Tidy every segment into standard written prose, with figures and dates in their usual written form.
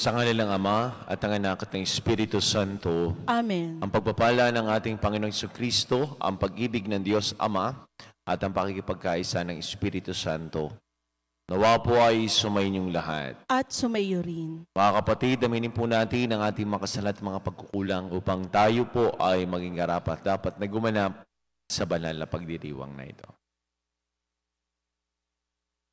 Sa ngalan ng Ama at ng Anak at ng Espiritu Santo. Amen. Ang pagpapala ng ating Panginoong Jesucristo, ang pag-ibig ng Diyos Ama at ang pakikipagkaisa ng Espiritu Santo. Nawa po ay sumainyong lahat. At sumayo rin. Mga kapatid, aminin po natin ang ating mga kasalanan at mga pagkukulang upang tayo po ay maging dapat na gumanap sa banal na pagdiriwang na ito.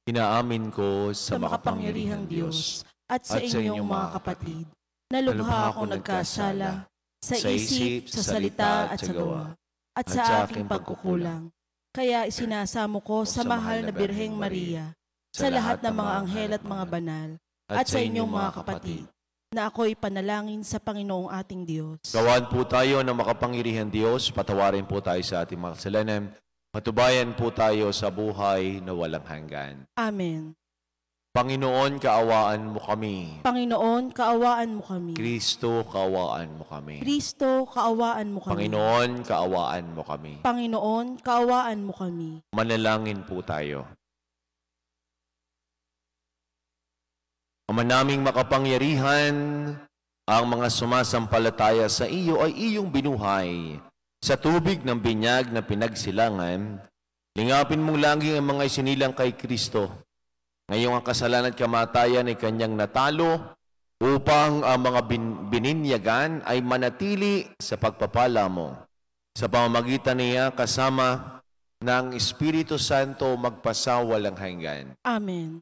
Inaamin ko sa makapangyarihang Diyos at sa inyong mga kapatid, na lubha akong nagkasala sa isip, sa salita at sa gawa, at sa aking pagkukulang. Kaya isinasamo ko sa mahal na Birheng Maria, sa lahat ng mga anghel at mga banal, at sa inyong mga kapatid, na ako'y panalangin sa Panginoong ating Diyos. Gawaan po tayo ng makapangyarihang Diyos, patawarin po tayo sa ating mga kasalanan, matubayan po tayo sa buhay na walang hanggan. Amen. Panginoon, kaawaan mo kami. Panginoon, kaawaan mo kami. Kristo, kaawaan mo kami. Kristo, kaawaan mo kami. Panginoon, kaawaan mo kami. Panginoon, kaawaan mo kami. Manalangin po tayo. Ama naming makapangyarihan, ang mga sumasampalataya sa iyo ay iyong binuhay. Sa tubig ng binyag na pinagsilangan, lingapin mong lagi ang mga isinilang kay Kristo. Ngayong ang kasalanan at kamatayan ay kanyang natalo upang ang mga bininyagan ay manatili sa pagpapala mo. Sa pamamagitan niya kasama ng Espiritu Santo magpasawalang hanggan. Amen.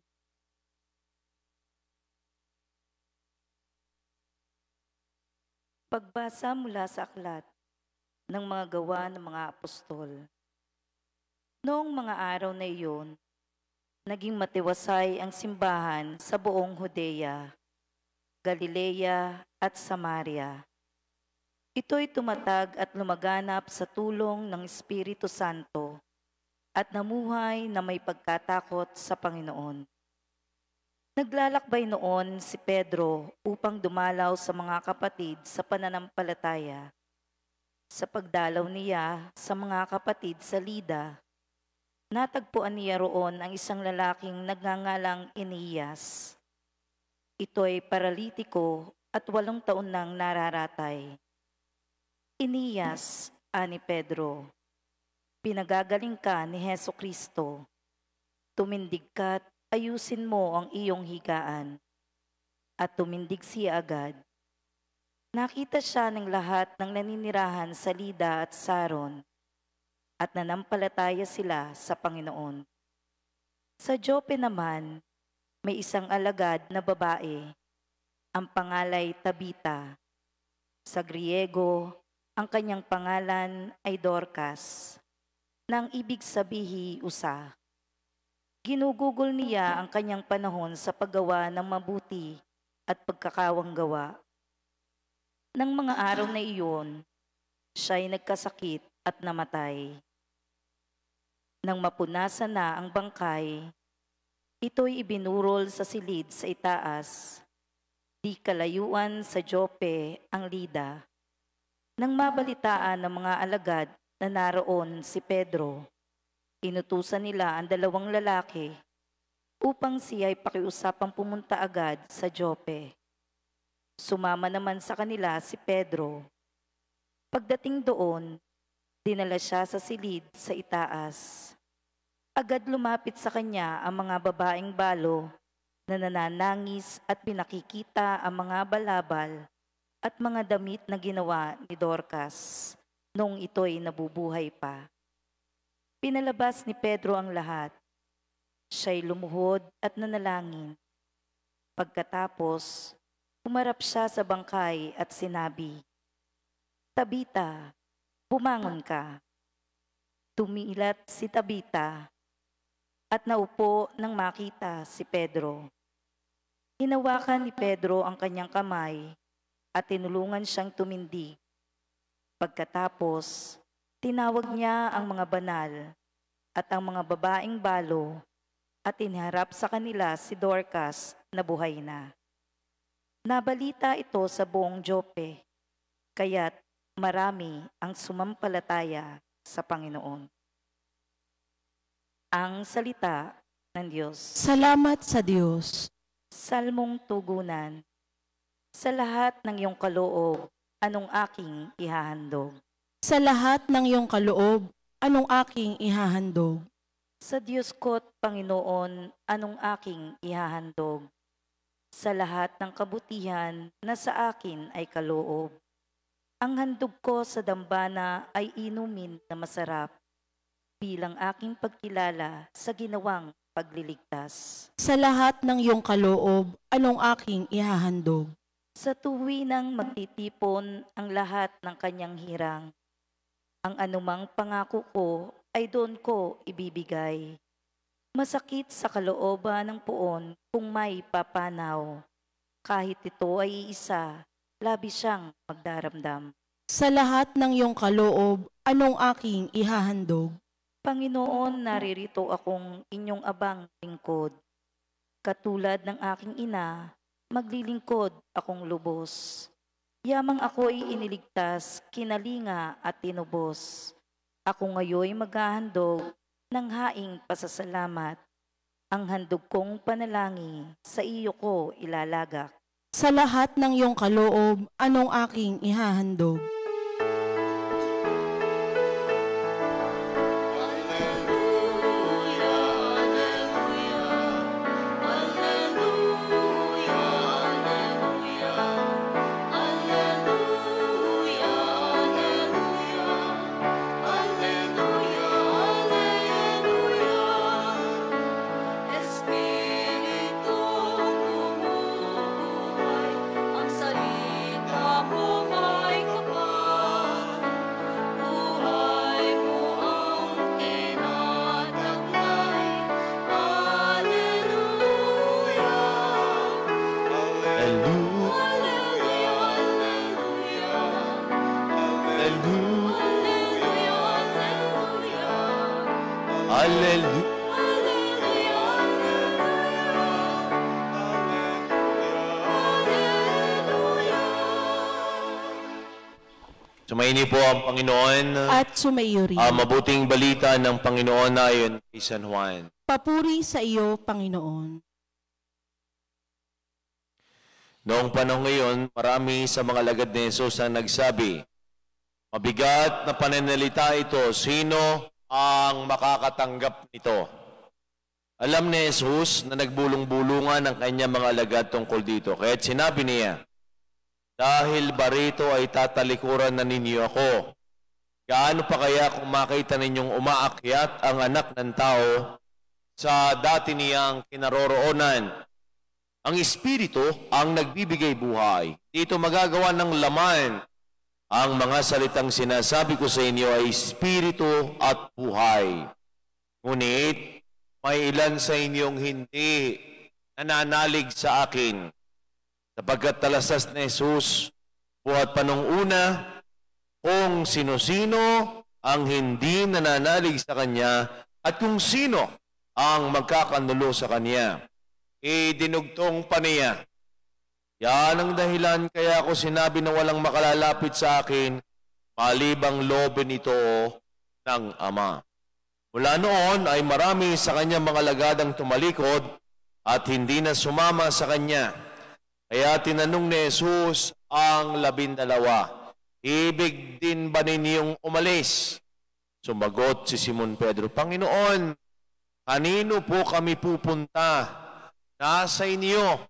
Pagbasa mula sa aklat ng mga gawa ng mga apostol. Noong mga araw na iyon, naging matiwasay ang simbahan sa buong Judea, Galilea at Samaria. Ito'y tumatag at lumaganap sa tulong ng Espiritu Santo at namuhay na may pagkatakot sa Panginoon. Naglalakbay noon si Pedro upang dumalaw sa mga kapatid sa pananampalataya. Sa pagdalaw niya sa mga kapatid sa Lida, natagpuan niya roon ang isang lalaking nagngangalang Eneas. Ito'y paralitiko at 8 taon nang nararatay. Eneas, ani Pedro, pinagagaling ka ni Hesukristo. Tumindig ka't ayusin mo ang iyong higaan. At tumindig siya agad. Nakita siya ng lahat ng naninirahan sa Lida at Saron, at nanampalataya sila sa Panginoon. Sa Jope naman, may isang alagad na babae, ang pangalay Tabita. Sa Griego, ang kanyang pangalan ay Dorcas, nang ibig sabihi usa. Ginugugol niya ang kanyang panahon sa paggawa ng mabuti at pagkakawang gawa. Nang mga araw na iyon, siya'y nagkasakit at namatay. Nang mapunasan na ang bangkay, ito'y ibinurol sa silid sa itaas, di kalayuan sa Jope ang Lida. Nang mabalitaan ng mga alagad na naroon si Pedro, inutusan nila ang 2 lalaki upang siya'y pakiusapang pumunta agad sa Jope. Sumama naman sa kanila si Pedro. Pagdating doon, dinala siya sa silid sa itaas. Agad lumapit sa kanya ang mga babaeng balo na nananangis at pinakikita ang mga balabal at mga damit na ginawa ni Dorcas noong ito'y nabubuhay pa. Pinalabas ni Pedro ang lahat. Siya'y lumuhod at nanalangin. Pagkatapos, umarap siya sa bangkay at sinabi, "Tabita, bumangon ka." Tumilat si Tabita at naupo nang makita si Pedro. Hinawakan ni Pedro ang kanyang kamay at tinulungan siyang tumindig. Pagkatapos, tinawag niya ang mga banal at ang mga babaeng balo at iniharap sa kanila si Dorcas na buhay na. Nabalita ito sa buong Jope, kaya't marami ang sumampalataya sa Panginoon. Ang salita ng Diyos. Salamat sa Diyos. Salmong tugunan. Sa lahat ng iyong kaloob, anong aking ihahandog? Sa lahat ng iyong kaloob, anong aking ihahandog? Sa Diyos ko't Panginoon, anong aking ihahandog? Sa lahat ng kabutihan na sa akin ay kaloob. Ang handog ko sa dambana ay inumin na masarap, bilang aking pagkilala sa ginawang pagliligtas. Sa lahat ng iyong kaloob, anong aking ihahandog? Sa tuwinang magtitipon ang lahat ng kanyang hirang, ang anumang pangako ko ay doon ko ibibigay. Masakit sa kalooban ng puon kung may papanaw. Kahit ito ay isa, labis siyang magdaramdam. Sa lahat ng iyong kaloob, anong aking ihahandog? Panginoon, naririto akong inyong abang lingkod. Katulad ng aking ina, maglilingkod akong lubos. Yamang ako'y iniligtas, kinalinga at tinubos. Ako ngayoy maghahandog ng haing pasasalamat. Ang handog kong panalangin, sa iyo ko ilalagak. Sa lahat ng iyong kaloob, anong aking ihahandog? Sumaini po ang Panginoon At sumaiyo rin. ang mabuting balita ng Panginoon ayon kay San Juan. Papuri sa iyo, Panginoon. Noong panahon ngayon, marami sa mga alagad ni Jesus ang nagsabi, mabigat na pananalita ito, sino ang makakatanggap nito? Alam ni Jesus na nagbulong-bulungan ang kanyang mga alagad tungkol dito. Kaya't sinabi niya, dahil barito ay tatalikuran na ninyo ako. Gaano pa kaya kung makita ninyong umaakyat ang anak ng tao sa dati niyang kinaroroonan? Ang Espiritu ang nagbibigay buhay. Dito magagawa ng laman. Ang mga salitang sinasabi ko sa inyo ay Espiritu at buhay. Ngunit may ilan sa inyong hindi nananalig sa akin. Sapagkat talasas ni Jesus, buhat pa nung una, kung sino-sino ang hindi nananalig sa Kanya at kung sino ang magkakanulo sa Kanya, dinugtong pa niya. Yan ang dahilan kaya ako sinabi na walang makalalapit sa akin, malibang loobin ito ng Ama. Mula noon ay marami sa Kanyang mga lagadang tumalikod at hindi na sumama sa Kanya. Kaya tinanong ni Jesus ang 12, ibig din ba ninyong umalis? Sumagot si Simon Pedro, Panginoon, kanino po kami pupunta? Nasa inyo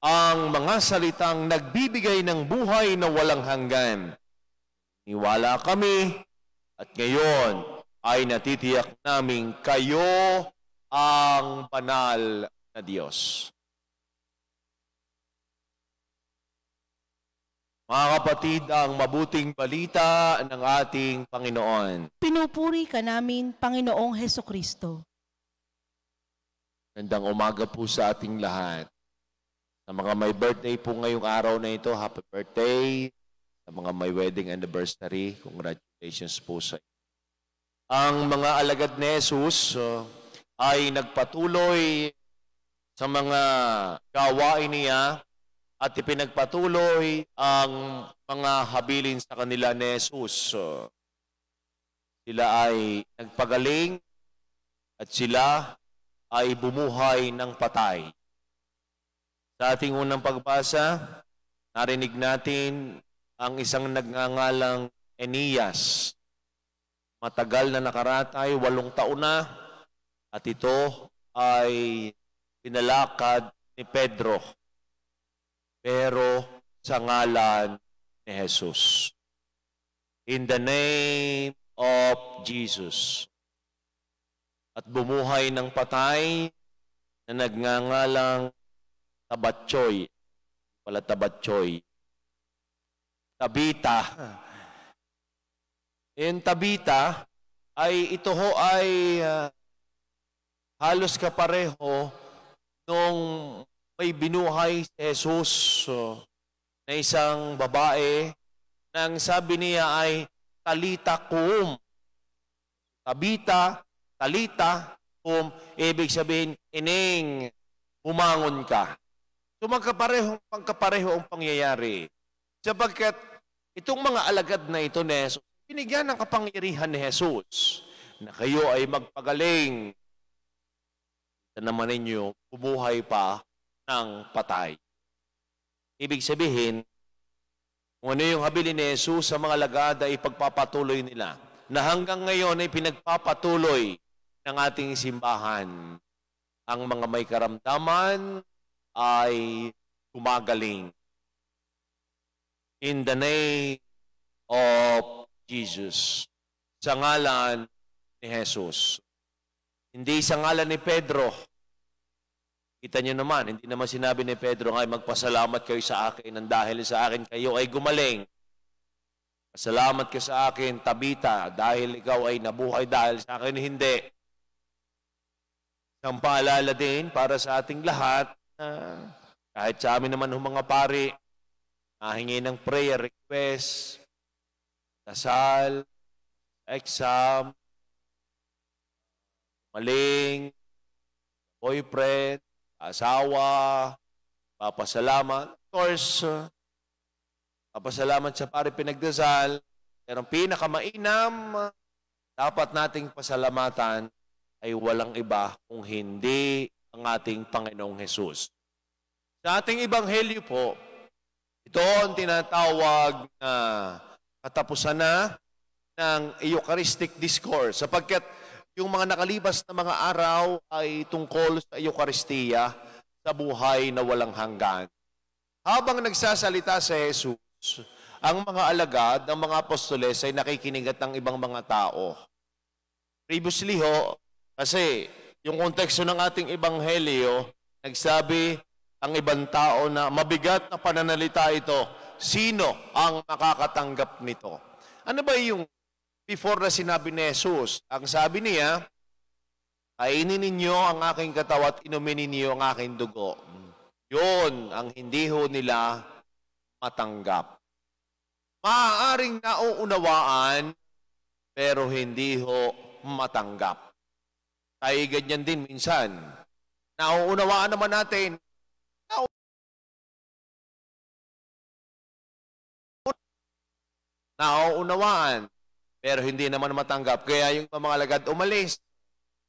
ang mga salitang nagbibigay ng buhay na walang hanggan. Niwala kami at ngayon ay natitiyak naming kayo ang banal na Diyos. Mga kapatid, ang mabuting balita ng ating Panginoon. Pinupuri ka namin, Panginoong Hesukristo. Gandang umaga po sa ating lahat. Sa mga may birthday po ngayong araw na ito, happy birthday. Sa mga may wedding anniversary, congratulations po sa inyo. Ang mga alagad ni Jesus ay nagpatuloy sa mga gawain niya at ipinagpatuloy ang mga habilin sa kanila ni Jesus. Sila ay nagpagaling at sila ay bumuhay ng patay. Sa ating unang pagbasa, Narinig natin ang isang nagngangalang Enias. Matagal na nakaratay, 8 taon na. At ito ay pinalakad ni Pedro. Pero sa ngalan ni Jesus. In the name of Jesus. At bumuhay ng patay na nagngangalang Tabatchoy. Pala Tabatchoy. Tabita. Yung Tabita ay ito ho ay halos kapareho nung may binuhay si Jesus na isang babae nang sabi niya ay talita kum. Tabita, talita kum, ibig sabihin, ining, bumangon ka. So magkapareho ang pangyayari. Sapagkat itong mga alagad na ito ni Jesus, binigyan ng kapangyarihan ni Jesus na kayo ay magpagaling. Ito naman ninyo, bumuhay pa ng patay. Ibig sabihin, kung ano yung habilin ni Jesus sa mga alagad ay ipagpapatuloy nila na hanggang ngayon ay pinagpapatuloy ng ating simbahan. Ang mga may karamdaman ay gumagaling. In the name of Jesus. Sa ngalan ni Jesus. Hindi sa ngalan ni Pedro. Kita niyo naman, hindi naman sinabi ni Pedro, ay magpasalamat kayo sa akin nang dahil sa akin kayo ay gumaling. Pasalamat ka sa akin, Tabita, dahil ikaw ay nabuhay dahil sa akin hindi. Isang paalala din para sa ating lahat na kahit sa amin naman mga pari, nahingi ng prayer request, kasal, exam, maling, boyfriend, asawa, papasalamat. Of course, papasalamat sa pari pinagdasal. Pero ang pinakamainam, dapat nating pasalamatan ay walang iba kung hindi ang ating Panginoong Hesus. Sa ating ebanghelyo po, ito ang tinatawag na katapusan na ng Eucharistic Discourse sapagkat yung mga nakalibas na mga araw ay tungkol sa Eucharistia sa buhay na walang hanggan. Habang nagsasalita si Jesus, ang mga alagad ng mga apostoles ay nakikinigat ng ibang mga tao. Previously ho, kasi yung konteksto ng ating ebanghelyo, nagsabi ang ibang tao na mabigat na pananalita ito, sino ang makakatanggap nito? Ano ba yung before na sinabi ni Jesus? Ang sabi niya, kainin ninyo ang aking katawan at inumin ninyo ang aking dugo. Yun ang hindi ho nila matanggap. Maaaring nauunawaan, pero hindi ho matanggap. Tayo ganyan din minsan. Nauunawaan naman natin, nauunawaan, pero hindi naman matanggap. Kaya yung mga alagad umalis.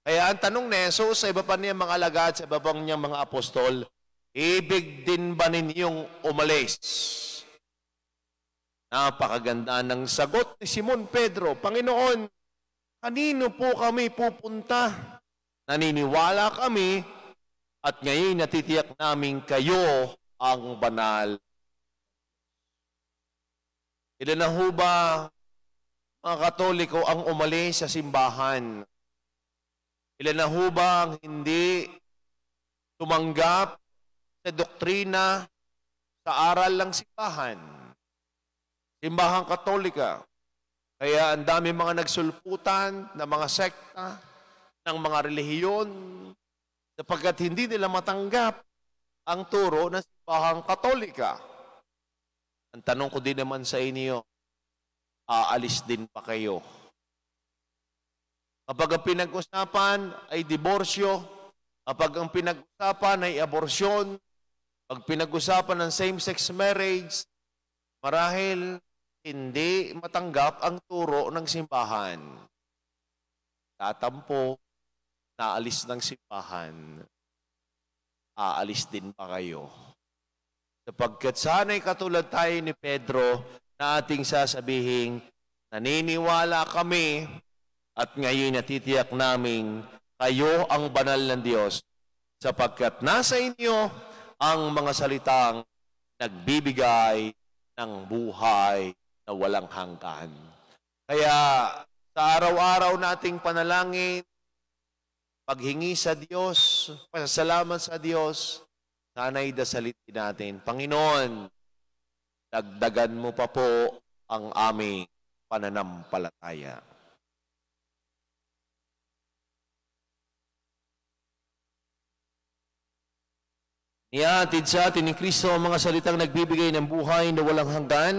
Kaya ang tanong ni Jesus sa iba pa niyang mga alagad, sa iba pa niyang mga apostol, ibig din ba ninyong umalis? Napakaganda ng sagot ni Simon Pedro, Panginoon, kanino po kami pupunta? Naniniwala kami at ngayon natitiyak namin kayo ang banal. Ilan na ho ba mga Katoliko ang umalis sa simbahan? Ilan na ho ba ang hindi tumanggap sa doktrina sa aral ng simbahan? Simbahan Katolika. Kaya ang dami mga nagsulputan ng mga sekta, ng mga relihiyon, sapagkat hindi nila matanggap ang turo ng Simbahan Katolika. Ang tanong ko din naman sa inyo, aalis din pa kayo? Kapag ang pinag-usapan ay diborsyo, kapag ang pinag-usapan ay aborsyon, pag pinag-usapan ng same-sex marriage, marahil hindi matanggap ang turo ng simbahan. Tatampo, naalis ng simbahan, aalis din pa kayo. Sapagkat sana'y katulad tayo ni Pedro na ating sasabihin, naniniwala kami at ngayon natitiyak namin kayo ang banal ng Diyos sapagkat nasa inyo ang mga salitang nagbibigay ng buhay na walang hanggan. Kaya sa araw-araw nating panalangin, paghingi sa Diyos, pasasalamat sa Diyos, sana'y dasalitin natin, Panginoon, dagdagan mo pa po ang aming pananampalataya. Nihatid sa atin ni Kristo ang mga salitang nagbibigay ng buhay na walang hanggan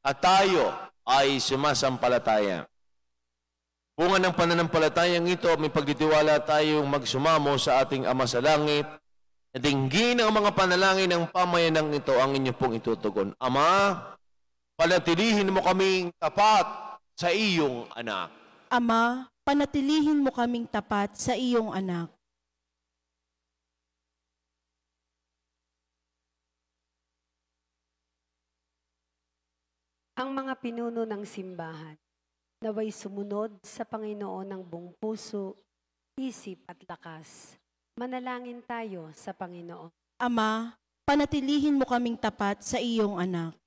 at tayo ay sumasampalataya. Bunga ng pananampalatayang ito, may pagtitiwala tayong magsumamo sa ating Ama sa Langit na dinggin ang mga panalangin ng pamayanang ito ang inyo pong itutugon. Ama, panatilihin mo kaming tapat sa iyong anak. Ama, panatilihin mo kaming tapat sa iyong anak. Ang mga pinuno ng simbahan, naway sumunod sa Panginoon ng buong puso, isip at lakas. Manalangin tayo sa Panginoon. Ama, panatilihin mo kaming tapat sa iyong anak.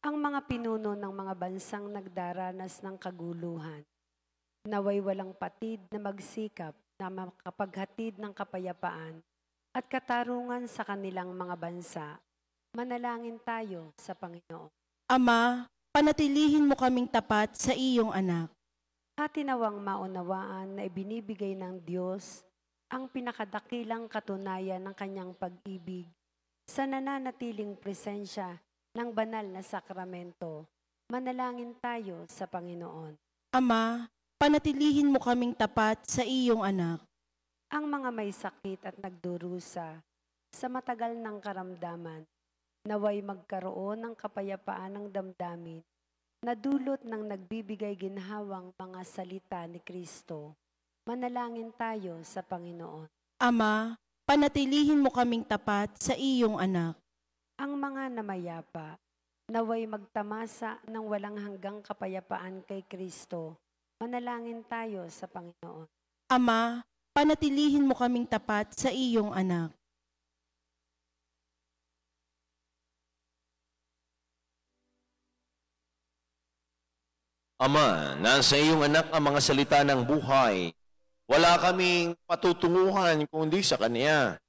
Ang mga pinuno ng mga bansang nagdaranas ng kaguluhan, naway walang patid na magsikap na makapaghatid ng kapayapaan at katarungan sa kanilang mga bansa. Manalangin tayo sa Panginoon. Ama, panatilihin mo kaming tapat sa iyong anak. Atinawang maunawaan na ibinibigay ng Diyos ang pinakadakilang katunayan ng kanyang pag-ibig sa nananatiling presensya ng banal na sakramento. Manalangin tayo sa Panginoon. Ama, panatilihin mo kaming tapat sa iyong anak. Ang mga may sakit at nagdurusa sa matagal ng karamdaman, naway magkaroon ng kapayapaan ng damdamin na dulot ng nagbibigay ginhawang mga salita ni Kristo. Manalangin tayo sa Panginoon. Ama, panatilihin mo kaming tapat sa iyong anak. Ang mga namayapa, naway magtamasa ng walang hanggang kapayapaan kay Kristo. Manalangin tayo sa Panginoon. Ama, panatilihin mo kaming tapat sa iyong anak. Ama, nasa iyong anak ang mga salita ng buhay. Wala kaming patutunguhan kundi sa Kanya.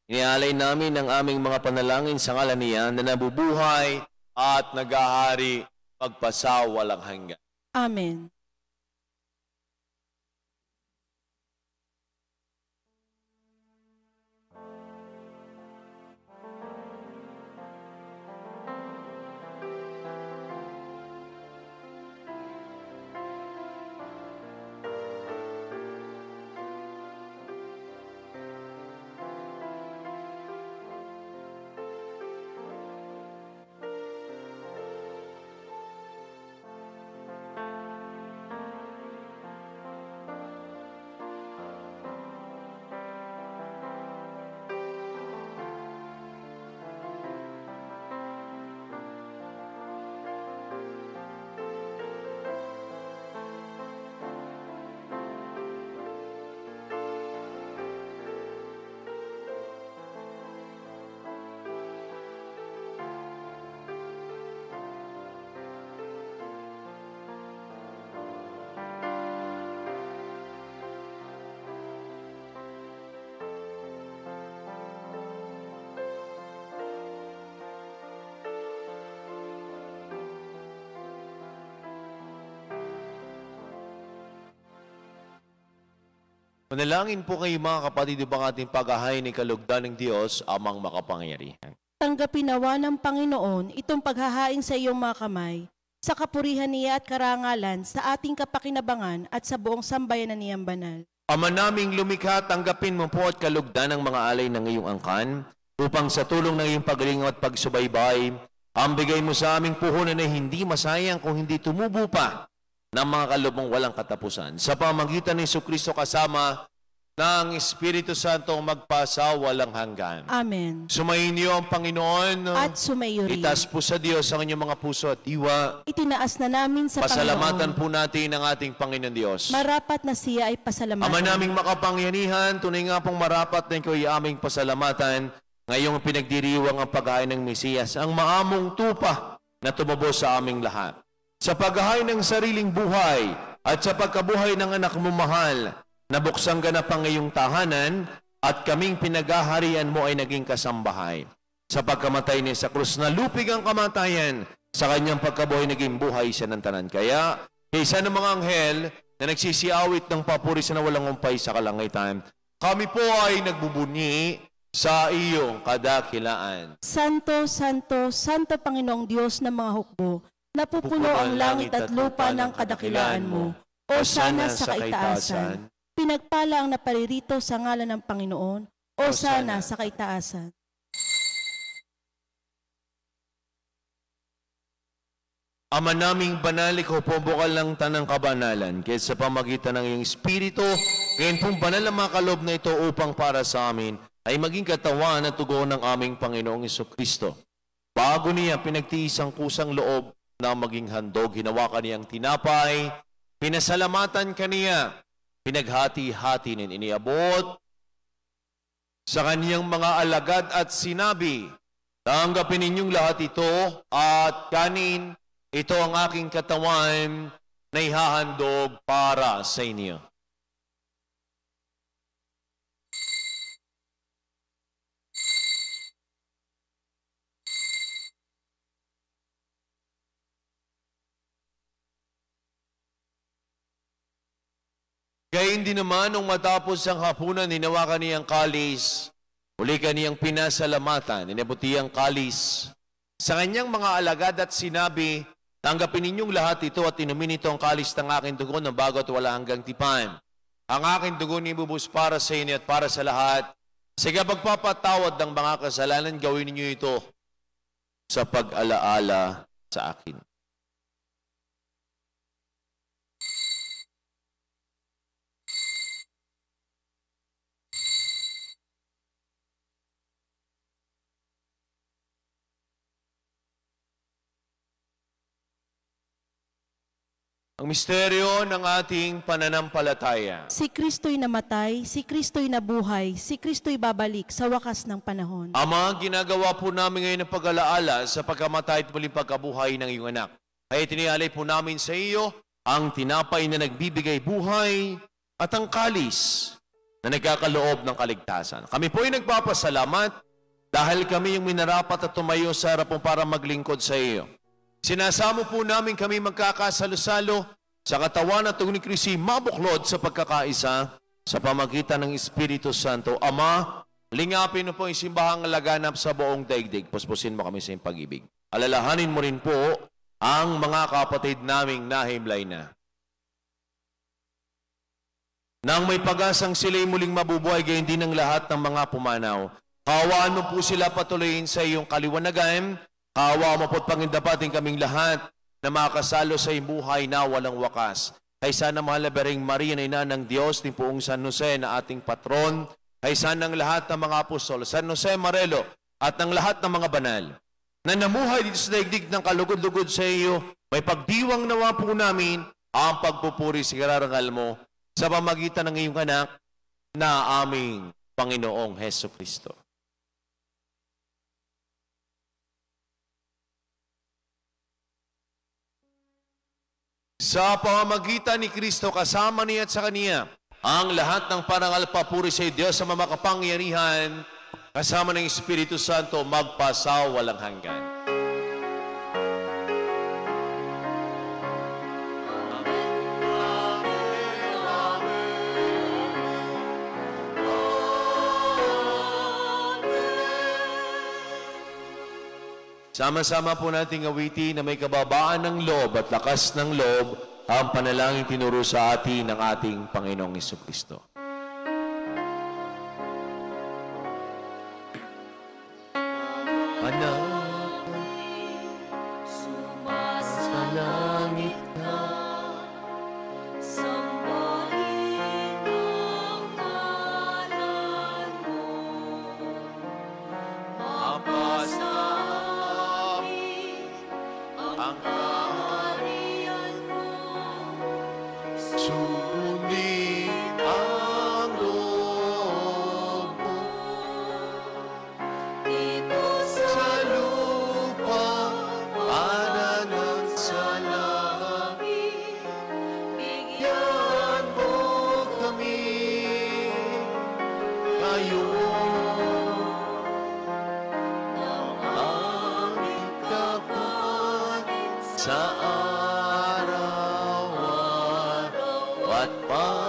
Inialay namin ang aming mga panalangin sa ngalan niya na nabubuhay at nag-ahari pagpasawalang hanggan. Amen. Manalangin po kayo mga kapatid upang ating paghahay ni kalugdan ng Diyos amang makapangyarihan. Tanggapin nawa ng Panginoon itong paghahain sa iyong mga kamay, sa kapurihan niya at karangalan, sa ating kapakinabangan at sa buong sambayanan niyang banal. Ama naming lumikha, tanggapin mo po at kalugdan ng mga alay ng iyong angkan, upang sa tulong ng iyong paglingaw at pagsubaybay, ang bigay mo sa aming puhunan na hindi masayang kung hindi tumubo pa ng mga kalubong walang katapusan. Sa pamagitan ni Jesucristo kasama ng Espiritu Santo magpasawalang hanggan. Amen. Sumayin niyo ang Panginoon. At sumayo rin. Itaas po sa Diyos ang inyong mga puso at diwa. Itinaas na namin sa Pasalamatan Panginoon. po natin ang ating Panginoon Diyos. Marapat na siya ay pasalamatan. Ama naming makapangyarihan, tunay nga pong marapat na ikaw ay aming pasalamatan. Ngayong pinagdiriwang ang paghain ng Mesiyas, ang maamong tupa na tumubos sa aming lahat. Sa paghain ng sariling buhay at sa pagkabuhay ng anak mo mahal, nabuksan ka na pang iyong tahanan at kaming pinaghaharian mo ay naging kasambahay. Sa pagkamatay niya sa krus, nalupig ang kamatayan. Sa kanyang pagkabuhay naging buhay siya ng tanan. Kaya, isa ng mga anghel na nagsisiawit ng papuri sa nawalang umpay sa kalangitan, kami po ay nagbubunyi sa iyong kadakilaan. Santo, Santo, Santo Panginoong Diyos ng mga hukbo, napupuno ang langit at lupa ng kadakilaan mo. O sana sa kaitaasan. Pinagpala ang naparirito sa ngalan ng Panginoon. O sana sa kaitaasan. Ama naming banal, ikaw po bukal ng tanang kabanalan, kaya sa pamagitan ng iyong Espiritu, ngayon pong banal ang mga kaloob na ito upang para sa amin ay maging katawan at tugon ng aming Panginoong Jesucristo. Bago niya pinagtiis ang kusang loob na maging handog, hinawakan niyang tinapay, pinasalamatan kaniya, pinaghati-hati nin iniabot sa kaniyang mga alagad at sinabi, tanggapin ninyong lahat ito at kanin, ito ang aking katawan na ihahandog para sa inyo. Kaya hindi naman nung matapos ang hapunan, hinawakan niyang kalis, uli kaniyang pinasalamatan, inabuti ang kalis sa kanyang mga alagad at sinabi, tanggapin ninyong lahat ito at inumin ito ang kalis ng aking dugo ng bago at wala hanggang tipan. Ang aking dugo nibubus para sa inyo at para sa lahat. Sige, pagpapatawad ng mga kasalanan, gawin ninyo ito sa pag-alaala sa akin. Ang misteryo ng ating pananampalataya. Si Kristo'y namatay, si Kristo'y nabuhay, si Kristo'y babalik sa wakas ng panahon. Ama, ginagawa po namin ngayon ang pag-alaala sa pagkamatay at muling pagkabuhay ng iyong anak. Kaya tinialay po namin sa iyo ang tinapay na nagbibigay buhay at ang kalis na nagkakaloob ng kaligtasan. Kami po ay nagpapasalamat dahil kami yung minarapat at tumayo sa harap mo para maglingkod sa iyo. Sinasamo po namin kami magkakasalo-salo sa katawan at tugon ni Kristo, mabuklod sa pagkakaisa sa pamagitan ng Espiritu Santo. Ama, lingapin mo po yung simbahang laganap sa buong daigdig. Puspusin mo kami sa iyong pag-ibig. Alalahanin mo rin po ang mga kapatid naming nahimlay na. Nang may pag-asang sila'y muling mabubuhay, gayon din ang lahat ng mga pumanaw. Kawaan mo po sila patuloyin sa iyong kaliwanagan. Kaawa mo po't pangindapatin kaming lahat na makasalo sa iyong buhay na walang wakas. Kay sana mahal na Birheng Maria na ina ng Diyos, ni Poong San Jose na ating patron, kay sana ng lahat ng mga apostol, San Jose Marelo, at ng lahat ng mga banal, na namuhay dito sa daigdig ng kalugod-lugod sa iyo, may pagdiwang nawa po namin ang pagpupuri sa kararangal mo sa pamagitan ng iyong anak na aming Panginoong Hesukristo. Sa pamamagitan ni Kristo, kasama niya at sa Kaniya, ang lahat ng parangal papuri sa Diyos sa makapangyarihan, kasama ng Espiritu Santo, magpasawalang hanggan. Sama-sama po nating awitin na may kababaan ng loob at lakas ng loob ang panalangin tinuro sa atin ng ating Panginoong Jesucristo. Anak, sumasalangit ka, sambahin ang Sugunin ang loob mo Dito sa lupa para ng sa langit. Bigyan mo kami ngayon ng aming kapanin sa araw-araw at pagtawarin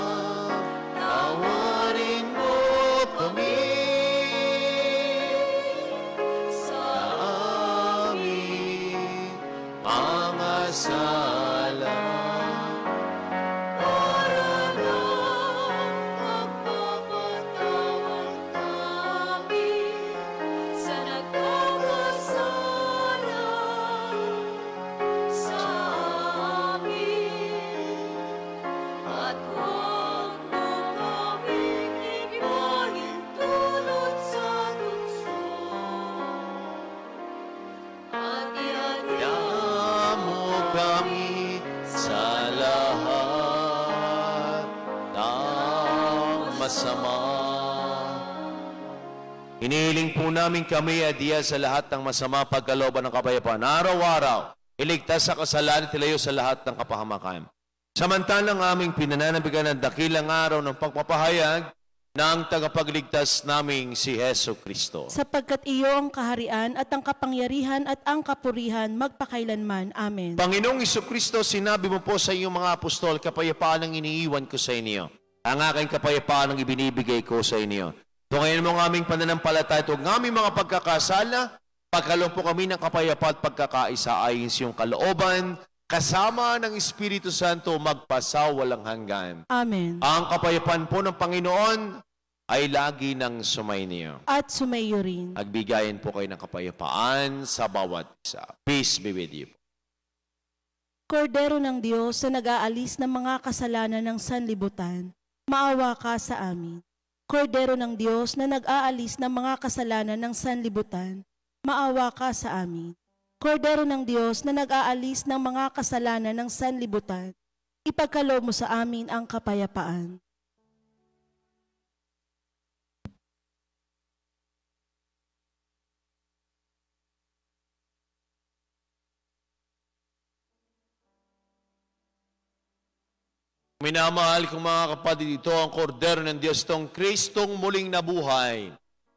mo kami sa aming mga sala. para lang magpapatawad namin sa nagkakasala sa amin. At huwag mo kaming ipahintulot sa tukso. At Hayaan mo kami sa lahat ng masama. Hinihiling po namin kami adiya sa lahat ng masama pagkalooban ng kapayapaan. Araw-araw, iligtas sa kasalanan at ilayo sa lahat ng kapahamakan. Samantalang aming pinananabigan ng dakilang araw ng pagpapahayag ng tagapagligtas naming si Heso Kristo. Sapagkat iyo ang kaharian at ang kapangyarihan at ang kapurihan magpakailanman. Amen. Panginoong Kristo, sinabi mo po sa iyong mga apostol, kapayapaan ang iniiwan ko sa inyo. Ang aking kapayapaan ang ibinibigay ko sa inyo. Tungayin mo ang aming pananampalataya at ang aming mga pagkakasala, pagkaloob po kami ng kapayapaan at pagkakaisa ayon sa iyong kalooban, kasama ng Espiritu Santo magpasawalang hanggan. Amen. Ang kapayapaan po ng Panginoon ay lagi nang sumainyo. At sumayo rin. Agbigayan po kayo ng kapayapaan sa bawat isa. Peace be with you. Kordero ng Diyos na nag-aalis ng mga kasalanan ng sanlibutan, maawa ka sa amin. Kordero ng Diyos na nag-aalis ng mga kasalanan ng sanlibutan, maawa ka sa amin. Kordero ng Diyos na nag-aalis ng mga kasalanan ng sanlibutan, ipagkaloob mo sa amin ang kapayapaan. Minamahal kong mga kapatid, ito ang kordero ng Diyos, itong Kristong muling nabuhay,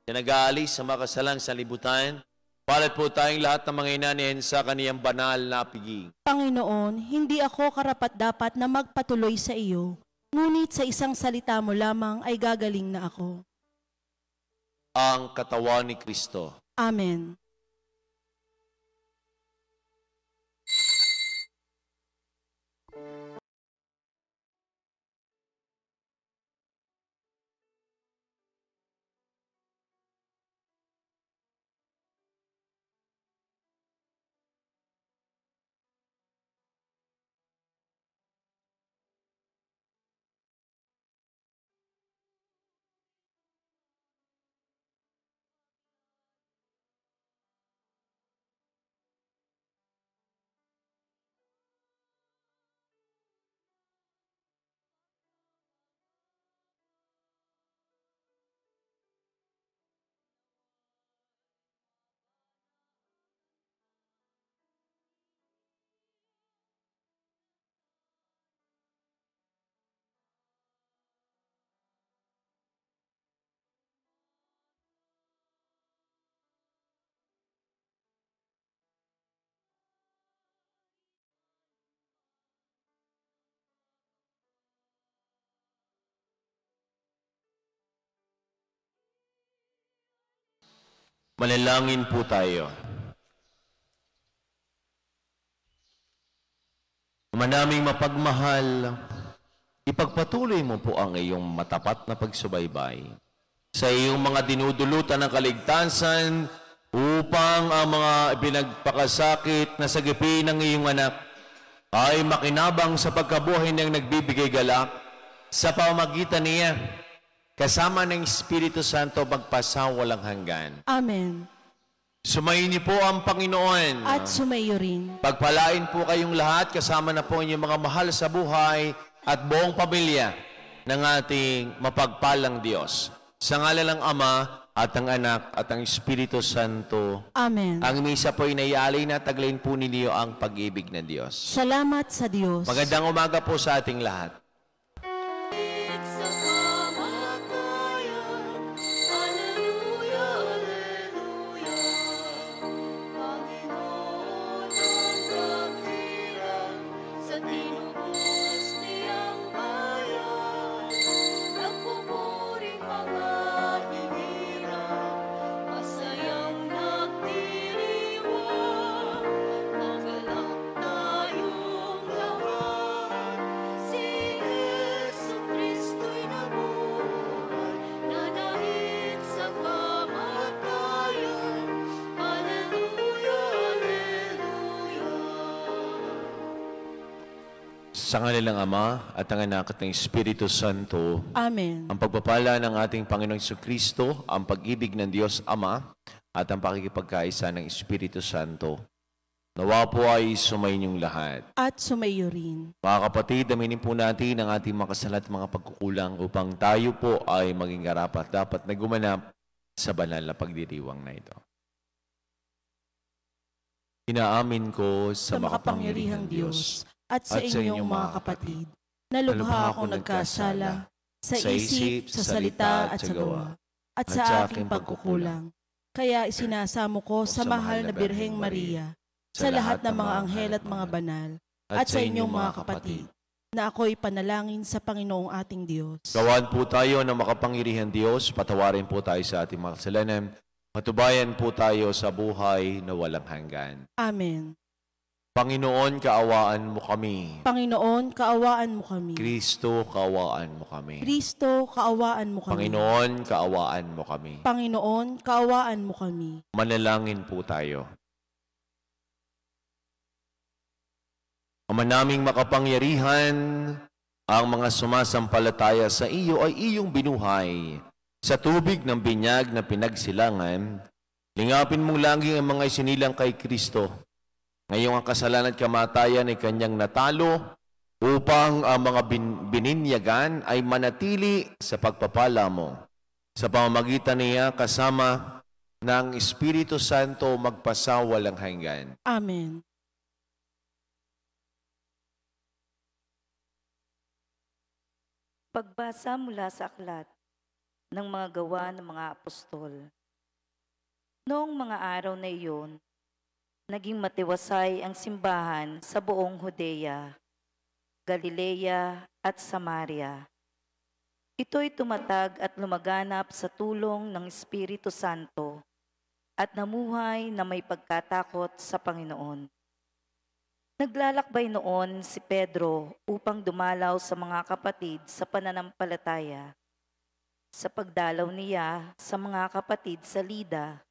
na nag-aalis sa makasalang sa libutan. Palat po tayong lahat ng mga inanin sa kaniyang banal na piging. Panginoon, hindi ako karapat-dapat na magpatuloy sa iyo, ngunit sa isang salita mo lamang ay gagaling na ako. Ang katawan ni Kristo. Amen. Manalangin po tayo. Ama naming mapagmahal, ipagpatuloy mo po ang iyong matapat na pagsubaybay sa iyong mga dinudulutan ng kaligtasan upang ang mga pinagpakasakit na sagipin ng iyong anak ay makinabang sa pagkabuhay ng nagbibigay galak sa pamamagitan niya. Kasama ng Espiritu Santo magpasawalang hanggan. Amen. Sumayin niyo po ang Panginoon. At sumayo rin. Pagpalain po kayong lahat, kasama na po inyong mga mahal sa buhay, at buong pamilya ng ating mapagpalang Diyos. Sa ngalan ng Ama at ng Anak at ng Espiritu Santo. Amen. Ang misa po ay naialay na taglayin po ninyo ang pag-ibig ng Diyos. Salamat sa Diyos. Magandang umaga po sa ating lahat. Sa kamatayan, Alleluia, Alleluia. Panginoon ang dakilang, sa tinubos niyang bayan. Nagpumuring mga hinirang, masayang nagdiriwang. Magalak tayong lahat, si Jesucristo'y nabuhay, nanahit sa kamatayan. Alleluia, Alleluia. Sa ngalan ng Ama at ng Anak at ng Espiritu Santo. Amen. Ang pagpapala ng ating Panginoong Jesucristo, ang pag-ibig ng Diyos Ama, at ang pakikipagkaisa ng Espiritu Santo. Nawa po ay sumainyong lahat. At sumayo rin. Mga kapatid, aminin po natin ang ating mga kasala at mga pagkukulang upang tayo po ay maging karapat dapat na gumanap sa banal na pagdiriwang na ito. Inaamin ko Sa makapangyarihang Diyos at sa inyong mga kapatid, na lubha akong nagkasala sa isip, sa salita at sa gawa, at sa aking pagkukulang. Kaya isinasamo ko sa mahal na Birheng Maria, sa lahat ng mga anghel at mga banal, at sa inyong mga kapatid, na ako'y panalangin sa Panginoong ating Diyos. Gawan po tayo ng makapangyarihang Diyos, patawarin po tayo sa ating mga kasalanan, matubayan po tayo sa buhay na walang hanggan. Amen. Panginoon, kaawaan mo kami. Panginoon, kaawaan mo kami. Kristo, kaawaan mo kami. Kristo, kaawaan mo kami. Panginoon, kaawaan mo kami. Panginoon, kaawaan mo kami. Manalangin po tayo. Ama naming makapangyarihan, ang mga sumasampalataya sa iyo ay iyong binuhay. Sa tubig ng binyag na pinagsilangan, lingapin mong lagi ang mga isinilang kay Kristo. Ngayong ang kasalanan at kamatayan ay kanyang natalo upang ang mga bininyagan ay manatili sa pagpapala mo. Sa pamamagitan niya kasama ng Espiritu Santo magpasawalang hanggan. Amen. Pagbasa mula sa aklat ng mga gawa ng mga apostol. Noong mga araw na iyon, naging matiwasay ang simbahan sa buong Judea, Galilea at Samaria. Ito'y tumatag at lumaganap sa tulong ng Espiritu Santo at namuhay na may pagkatakot sa Panginoon. Naglalakbay noon si Pedro upang dumalaw sa mga kapatid sa pananampalataya. Sa pagdalaw niya sa mga kapatid sa Lida,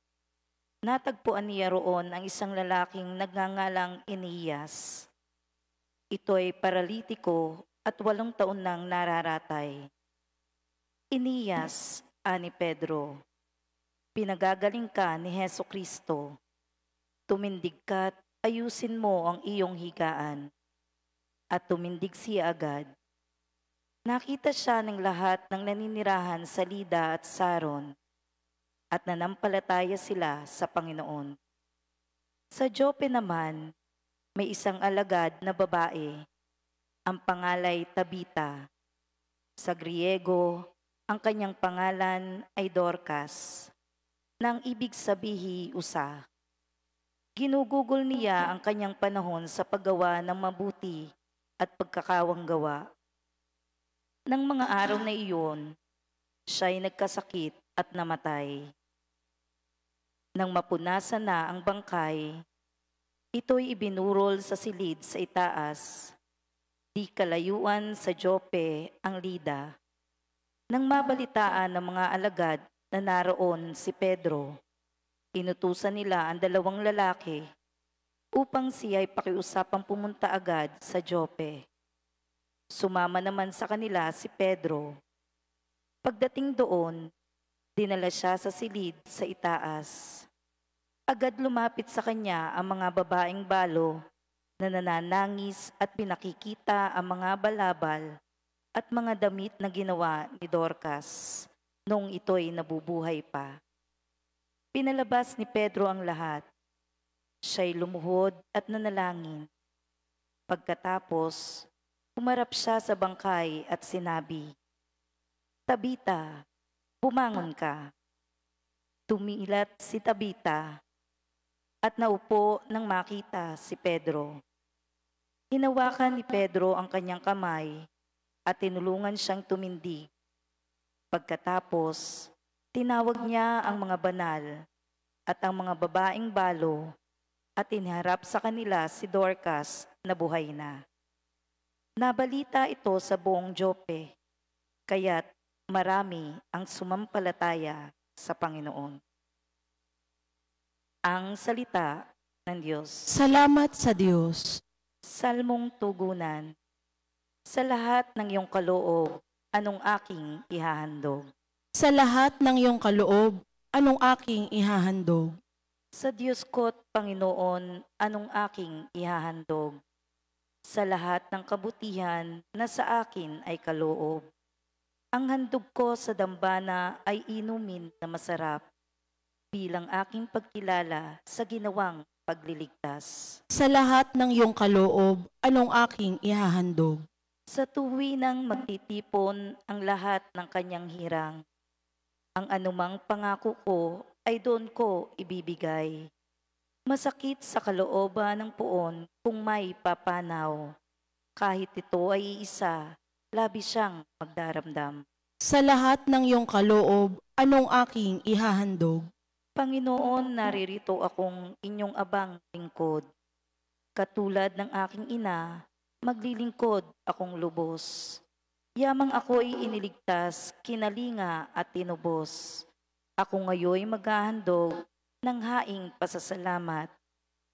natagpuan niya roon ang isang lalaking nagngangalang Enias. Ito'y paralitiko at 8 taon nang nararatay. Enias, ani Pedro, pinagagaling ka ni Jesucristo. Tumindig ka't ayusin mo ang iyong higaan. At tumindig siya agad. Nakita siya ng lahat ng naninirahan sa Lida at Saron, at nanampalataya sila sa Panginoon. Sa Joppe naman, may isang alagad na babae, ang pangalay Tabita. Sa Griego, ang kanyang pangalan ay Dorcas, nang ibig sabihi usa. Ginugugol niya ang kanyang panahon sa paggawa ng mabuti at pagkakawang gawa. Nang mga araw na iyon, siya'y nagkasakit at namatay. Nang mapunasan na ang bangkay, ito'y ibinurol sa silid sa itaas, di kalayuan sa Joppe ang Lida. Nang mabalitaan ng mga alagad na naroon si Pedro, inutusan nila ang 2 lalaki upang siya'y pakiusapang pumunta agad sa Joppe. Sumama naman sa kanila si Pedro. Pagdating doon, dinala siya sa silid sa itaas. Agad lumapit sa kanya ang mga babaeng balo na nananangis at pinakikita ang mga balabal at mga damit na ginawa ni Dorcas noong ito'y nabubuhay pa. Pinalabas ni Pedro ang lahat. Siya'y lumuhod at nanalangin. Pagkatapos, humarap siya sa bangkay at sinabi, "Tabita, bumangon ka." Tumilat si Tabita at naupo nang makita si Pedro. Hinawakan ni Pedro ang kanyang kamay at tinulungan siyang tumindig. Pagkatapos, tinawag niya ang mga banal at ang mga babaeng balo at iniharap sa kanila si Dorcas na buhay na. Nabalita ito sa buong Joppe, kaya't marami ang sumampalataya sa Panginoon. Ang salita ng Diyos. Salamat sa Diyos. Salmong tugunan. Sa lahat ng iyong kaloob, anong aking ihahandog? Sa lahat ng iyong kaloob, anong aking ihahandog? Sa Diyos ko't Panginoon, anong aking ihahandog? Sa lahat ng kabutihan na sa akin ay kaloob. Ang handog ko sa dambana ay inumin na masarap, bilang aking pagkilala sa ginawang pagliligtas. Sa lahat ng iyong kaloob, anong aking ihahandog? Sa tuwinang magtitipon ang lahat ng kanyang hirang, ang anumang pangako ko ay doon ko ibibigay. Masakit sa kalooban ng puon kung may papanaw. Kahit ito ay isa, labis siyang magdaramdam. Sa lahat ng iyong kaloob, anong aking ihahandog? Panginoon, naririto akong inyong abang lingkod. Katulad ng aking ina, maglilingkod akong lubos. Yamang ako'y iniligtas, kinalinga at tinubos. Ako ngayoy maghahandog ng haing pasasalamat.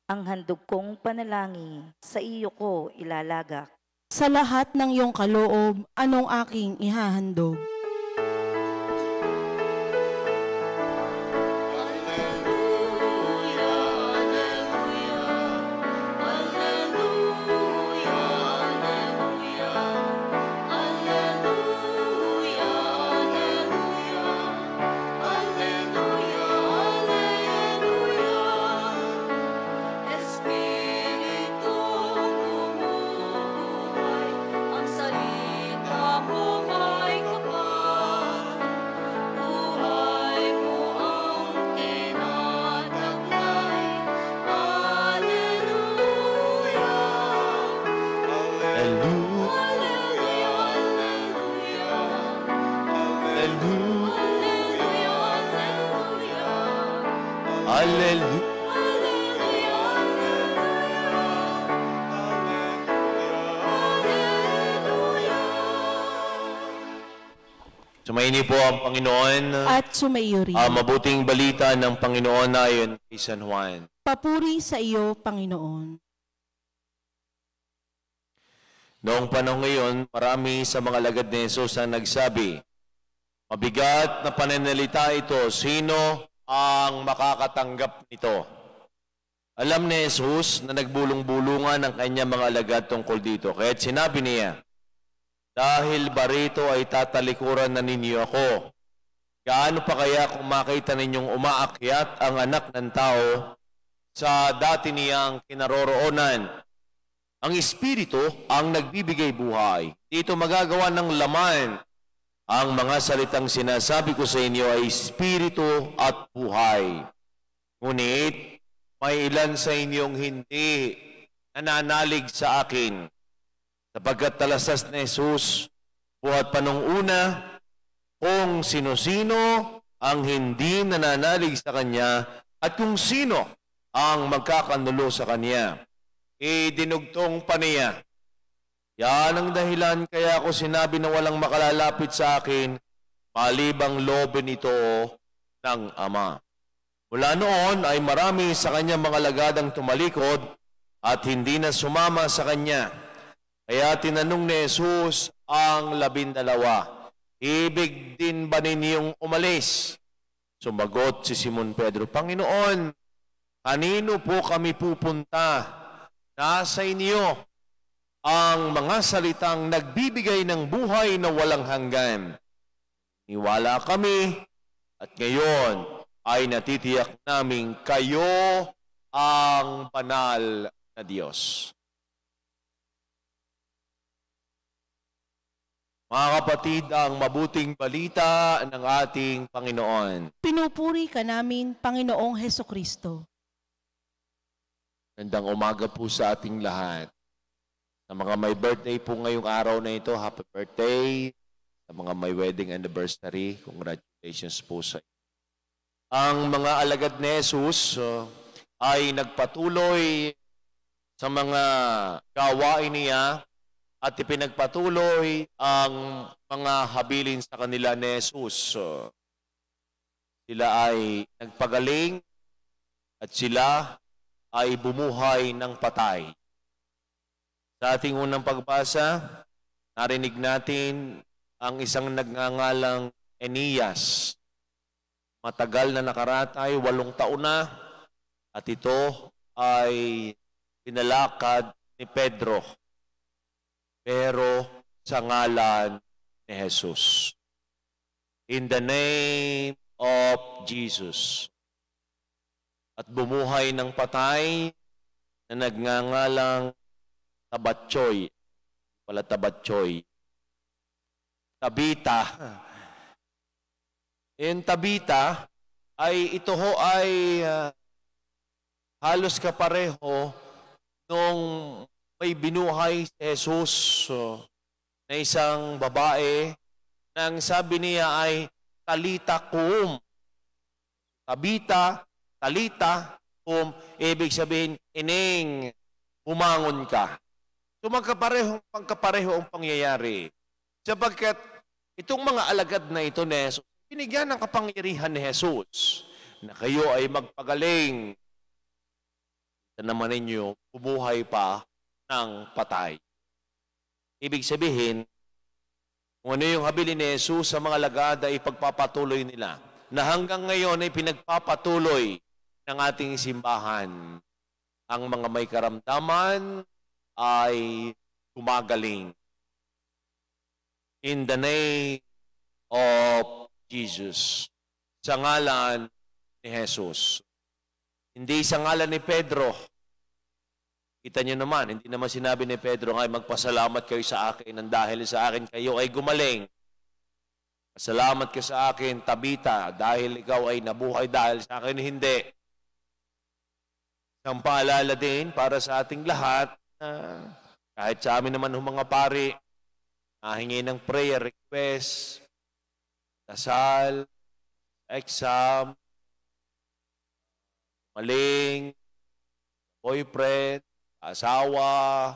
Ang handog kong panalangin, sa iyo ko ilalagak. Sa lahat ng iyong kaloob, anong aking ihahandog? Espiritu bumubuhay, ang salita mo ay kapal. Buhay mo ang tinataglay. Alleluia. Hallelujah. Alleluia. Hallelujah. Alleluia. Alleluia. Hallelujah. Sumaini po ang Panginoon. At sumaiyo rin. Ang mabuting balita ng Panginoon ayon kay San Juan. Papuri sa iyo, Panginoon. Noong panahon ngayon, marami sa mga alagad ni Jesus ang nagsabi, "Mabigat na pananalita ito, sino ang makakatanggap nito?" Alam ni Jesus na nagbulong-bulungan ang kanyang mga alagad tungkol dito. Kaya't sinabi niya, "Dahil ba rito ay tatalikuran na ninyo ako? Gaano pa kaya kung makita ninyong umaakyat ang anak ng tao sa dati niyang kinaroroonan? Ang Espiritu ang nagbibigay buhay. Dito magagawa ng laman. Ang mga salitang sinasabi ko sa inyo ay Espiritu at buhay. Ngunit may ilan sa inyong hindi nananalig sa akin. Sapagkat talasas ni Jesus, buhat pa nung una, kung sino-sino ang hindi nananalig sa Kanya at kung sino ang magkakanulo sa Kanya. Dinugtong pa niya. Yan ang dahilan kaya ako sinabi na walang makalalapit sa akin, malibang loobin ito ng Ama. Mula noon ay marami sa Kanyang mga lagadang tumalikod at hindi na sumama sa Kanya. Kaya tinanong ni Jesus ang 12, "Ibig din ba ninyong umalis?" Sumagot si Simon Pedro, "Panginoon, kanino po kami pupunta? Nasa inyo ang mga salitang nagbibigay ng buhay na walang hanggan. Niwala kami at ngayon ay natitiyak naming kayo ang banal na Diyos. Mga kapatid, ang mabuting balita ng ating Panginoon. Pinupuri ka namin, Panginoong Hesukristo. Gandang umaga po sa ating lahat. Sa mga may birthday po ngayong araw na ito, happy birthday. Sa mga may wedding anniversary, congratulations po sa inyo. Ang mga alagad ni Jesus ay nagpatuloy sa mga gawain niya at ipinagpatuloy ang mga habilin sa kanila ni Jesus. Sila ay nagpagaling at sila ay bumuhay ng patay. Sa ating unang pagbasa, narinig natin ang isang nagngangalang Enias. Matagal na nakaratay, 8 taon na, at ito ay pinalakad ni Pedro. Pero sa ngalan ni Jesus. In the name of Jesus. At bumuhay ng patay na nagngangalang Tabatchoy. Pala Tabatchoy. Tabita. Yung Tabita ay ito ho ay halos kapareho nung may binuhay si Jesus na isang babae na ang sabi niya ay talita kum. Tabita, talita kum, ibig sabihin, ining, bumangon ka. So magkapareho ang pangyayari. Sapagkat itong mga alagad na ito ni Jesus, binigyan ng kapangyarihan ni Jesus na kayo ay magpagaling. Ito naman ninyo, bumuhay pa ng patay. Ibig sabihin, kung ano yung habilin ni Jesus sa mga alagad ay ipagpapatuloy nila na hanggang ngayon ay pinagpapatuloy ng ating simbahan. Ang mga may karamdaman ay gumagaling. In the name of Jesus. Sa ngalan ni Jesus. Hindi sa ngalan ni Pedro. Kita niyo naman, hindi naman sinabi ni Pedro, ay magpasalamat kayo sa akin nang dahil sa akin kayo ay gumaling. Salamat ka sa akin, Tabita, dahil ikaw ay nabuhay dahil sa akin hindi. Isang paalala din para sa ating lahat na kahit sa amin naman mga pari, nahingi ng prayer request, dasal, exam, maling, boyfriend, asawa,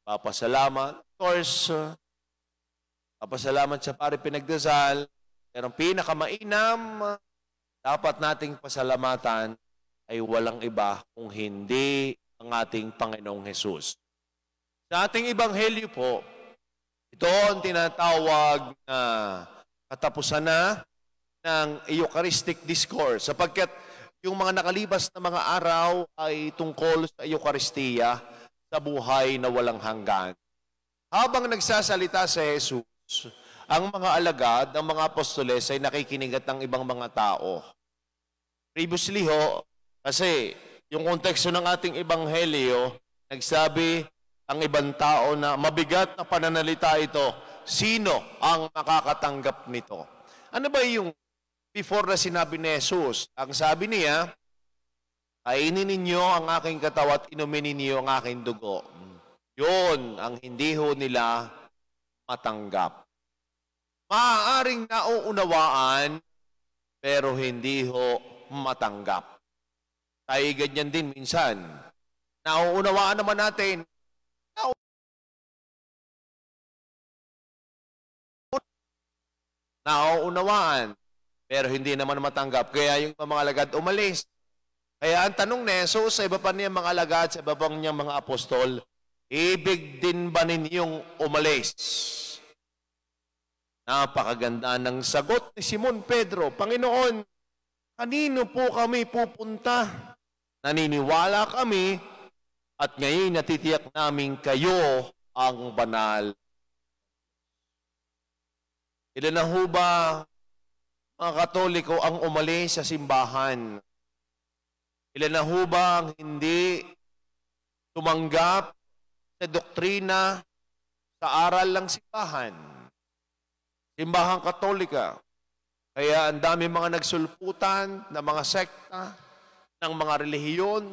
papasalamat. Of course, papasalamat sa pari pinagdasal. Pero ang pinakamainam, dapat nating pasalamatan ay walang iba kung hindi ang ating Panginoong Hesus. Sa ating Ebanghelyo po, ito ang tinatawag na katapusan na ng Eucharistic Discourse. Sapagkat yung mga nakalibas na mga araw ay tungkol sa Eucharistia sa buhay na walang hanggan. Habang nagsasalita si Jesus, ang mga alagad, ang mga apostoles ay nakikinigat ng ibang mga tao. Previously ho, kasi yung konteksto ng ating Ebanghelyo, nagsabi ang ibang tao na mabigat na pananalita ito, sino ang makakatanggap nito? Ano ba yung before na sinabi ni Jesus? Ang sabi niya, kainin ninyo ang aking katawan at inumin ninyo ang aking dugo. Yun ang hindi ho nila matanggap. Maaaring nauunawaan, pero hindi ho matanggap. Tayo ganyan din minsan. Nauunawaan naman natin, nauunawaan, pero hindi naman matanggap. Kaya yung mga alagad umalis. Kaya ang tanong ni Jesus sa iba pa niyang mga alagad, sa iba pa niyang mga apostol, ibig din ba ninyong umalis? Napakaganda ng sagot ni Simon Pedro, Panginoon, kanino po kami pupunta? Naniniwala kami At ngayon natitiyak namin kayo ang banal. Ilan na ho ba, mga Katoliko, ang umalis sa simbahan? Ilan na ho ba ang hindi tumanggap sa doktrina sa aral ng simbahan? Simbahan Katolika. Kaya ang dami mga nagsulputan ng mga sekta, ng mga relihiyon,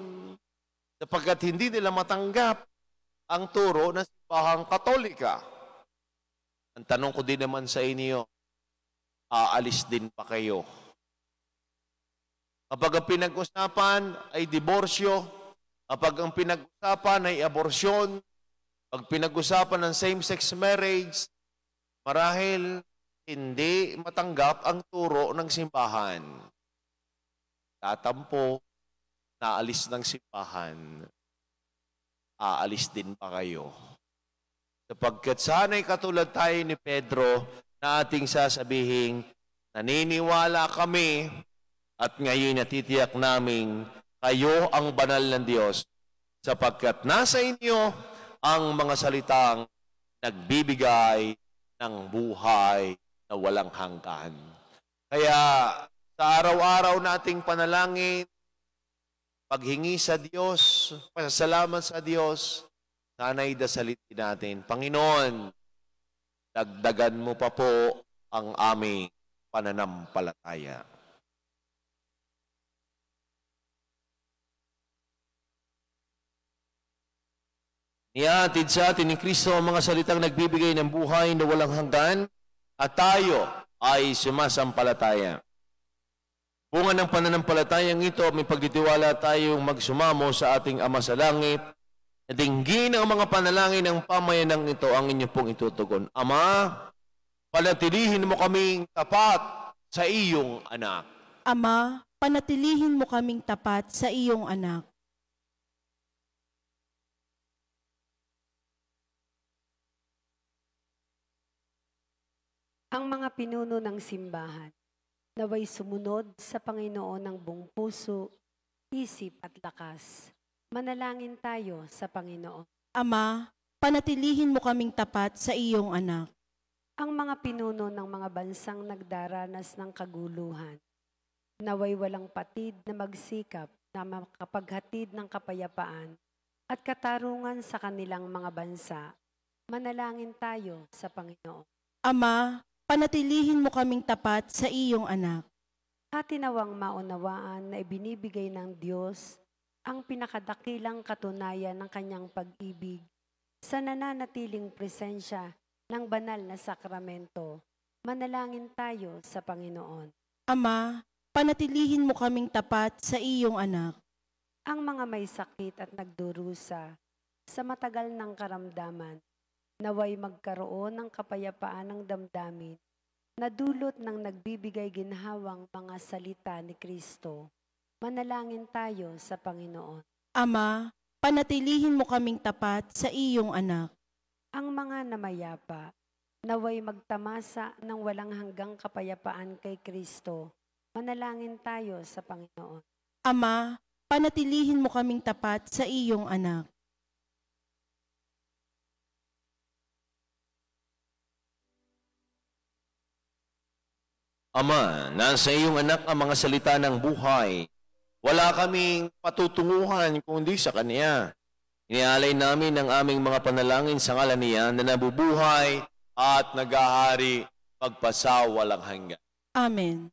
sapagkat hindi nila matanggap ang turo ng simbahang Katolika. Ang tanong ko din naman sa inyo, aalis din pa kayo? Kapag ang pinag-usapan ay diborsyo, kapag ang pinag-usapan ay aborsyon, pag pinag-usapan ng same-sex marriage, marahil hindi matanggap ang turo ng simbahan. Tatampo, naalis ng simbahan, aalis din pa kayo. Sapagkat sana'y katulad tayo ni Pedro na ating sasabihin, naniniwala kami at ngayon natitiyak namin kayo ang banal ng Diyos sapagkat nasa inyo ang mga salitang nagbibigay ng buhay na walang hanggan. Kaya sa araw-araw nating panalangin, paghingi sa Diyos, pasasalamat sa Diyos, sana'y dasalitin natin, Panginoon, dagdagan mo pa po ang aming pananampalataya. Nihatid sa atin ni Kristo ang mga salitang nagbibigay ng buhay na walang hanggan at tayo ay sumasampalataya. Bunga ng pananampalatayang ito, may pagtitiwala tayong magsumamo sa ating Ama sa Langit na dinggin ang mga panalangin ng pamayanang ito ang inyo pong itutugon. Ama, panatilihin mo kaming tapat sa iyong anak. Ama, panatilihin mo kaming tapat sa iyong anak. Ang mga pinuno ng simbahan, naway sumunod sa Panginoon ng buong puso, isip at lakas. Manalangin tayo sa Panginoon. Ama, panatilihin mo kaming tapat sa iyong anak. Ang mga pinuno ng mga bansang nagdaranas ng kaguluhan, naway walang patid na magsikap na makapaghatid ng kapayapaan at katarungan sa kanilang mga bansa. Manalangin tayo sa Panginoon. Ama, panatilihin mo kaming tapat sa iyong anak. Atinawang maunawaan na ibinibigay ng Diyos ang pinakadakilang katunayan ng kanyang pag-ibig sa nananatiling presensya ng banal na sakramento. Manalangin tayo sa Panginoon. Ama, panatilihin mo kaming tapat sa iyong anak. Ang mga may sakit at nagdurusa sa matagal ng karamdaman, naway magkaroon ng kapayapaan ng damdamin na dulot ng nagbibigay ginhawang mga salita ni Kristo. Manalangin tayo sa Panginoon. Ama, panatilihin mo kaming tapat sa iyong anak. Ang mga namayapa, naway magtamasa ng walang hanggang kapayapaan kay Kristo. Manalangin tayo sa Panginoon. Ama, panatilihin mo kaming tapat sa iyong anak. Ama, nasa iyong anak ang mga salita ng buhay. Wala kaming patutunguhan kundi sa Kanya. Inialay namin ang aming mga panalangin sa ngalan niya na nabubuhay at nag-ahari magpasawalang hanggan. Amen.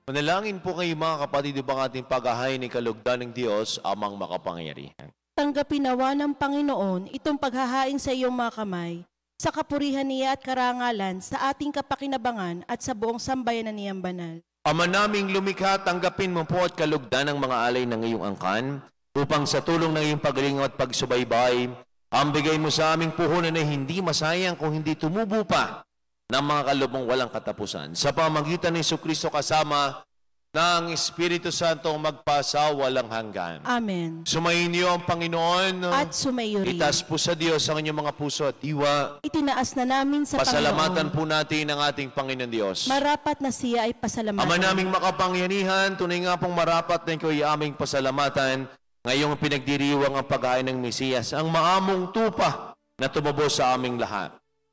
Manalangin po kayo mga kapatid upang ating paghahay ni kalugdan ng Diyos, Amang makapangyarihan. Tanggapin nawa ng Panginoon itong paghahain sa iyong mga kamay, sa kapurihan niya at karangalan, sa ating kapakinabangan at sa buong sambayanan niyang banal. Ama naming lumikha, tanggapin mo po at kalugdan ng mga alay ng iyong angkan, upang sa tulong ng iyong paglingaw at pagsubaybay, ang bigay mo sa aming puhunan ay hindi masayang kung hindi tumubo pa ng mga kalubong walang katapusan. Sa pamagitan ni Jesucristo kasama ng Espiritu Santo magpasa walang hanggan. Amen. Sumayin niyo ang Panginoon. At sumayo rin. Itaas po sa Diyos ang inyong mga puso at diwa. Itinaas na namin sa Pasalamatan Panginoon. po natin ang ating Panginoon Diyos. Marapat na siya ay pasalamatan. Ama naming makapangyarihan, tunay nga pong marapat na ikaw ay aming pasalamatan. Ngayong pinagdiriwang ang paghahain ng Mesiyas, ang maamong tupa na tumubos sa aming lahat.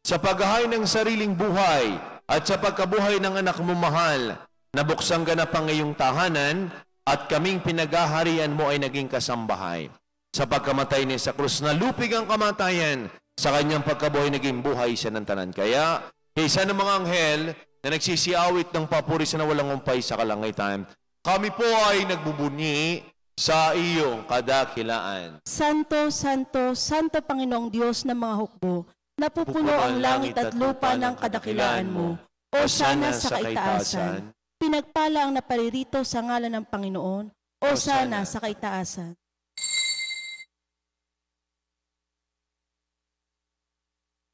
Sa paghahain ng sariling buhay at sa pagkabuhay ng anak mo mahal, nabuksang ganap ang iyong tahanan at kaming pinaghaharian mo ay naging kasambahay. Sa pagkamatay niya sa krus, nalupig ang kamatayan, sa kanyang pagkabuhay naging buhay siya ng tanan. Kaya, kaysa ng mga anghel na nagsisiawit ng papuri sa nawalang umpay sa kalangitan, kami po ay nagbubunyi sa iyong kadakilaan. Santo, Santo, Santo Panginoong Diyos ng mga hukbo, napupuno ang langit at lupa ng kadakilaan mo. O sana sa kaitaasan. Pinagpala ang naparirito sa ngalan ng Panginoon. O sana sa kaitaasan.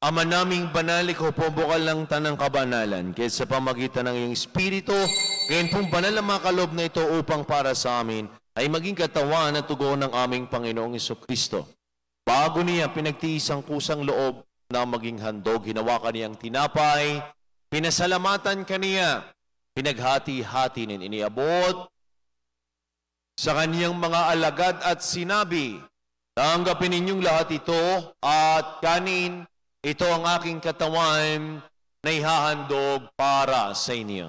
Ama naming banal, ikaw po bukal ng tanang kabanalan, kaya sa pamagitan ng iyong Espiritu, ngayon pong banal ang mga kaloob na ito upang para sa amin, ay maging katawan at tugon ng aming Panginoong Jesucristo. Bago niya pinagtiis ang kusang loob na maging handog, hinawakan niyang tinapay, pinasalamatan kaniya, pinaghati-hati nin iniabot sa kaniyang mga alagad at sinabi, tanggapin ninyong lahat ito at kanin, ito ang aking katawan na ihahandog para sa inyo.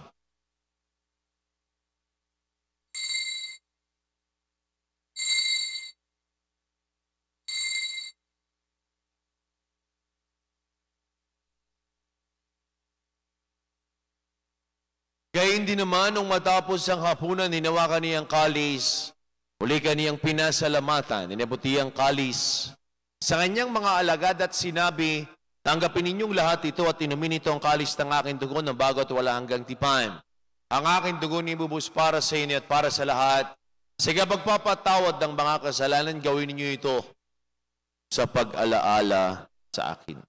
Gayun din naman, nung matapos ang hapunan, hinawakan niyang kalis, uli kaniyang pinasalamatan, inabuti ang kalis sa kanyang mga alagad at sinabi, tanggapin ninyong lahat ito at inumin ito ang kalis ng aking dugo ng bago at wala hanggang tipan. Ang aking dugo nibubus para sa inyo at para sa lahat. Sige, pagpapatawad ng mga kasalanan, gawin ninyo ito sa pag-alaala sa akin.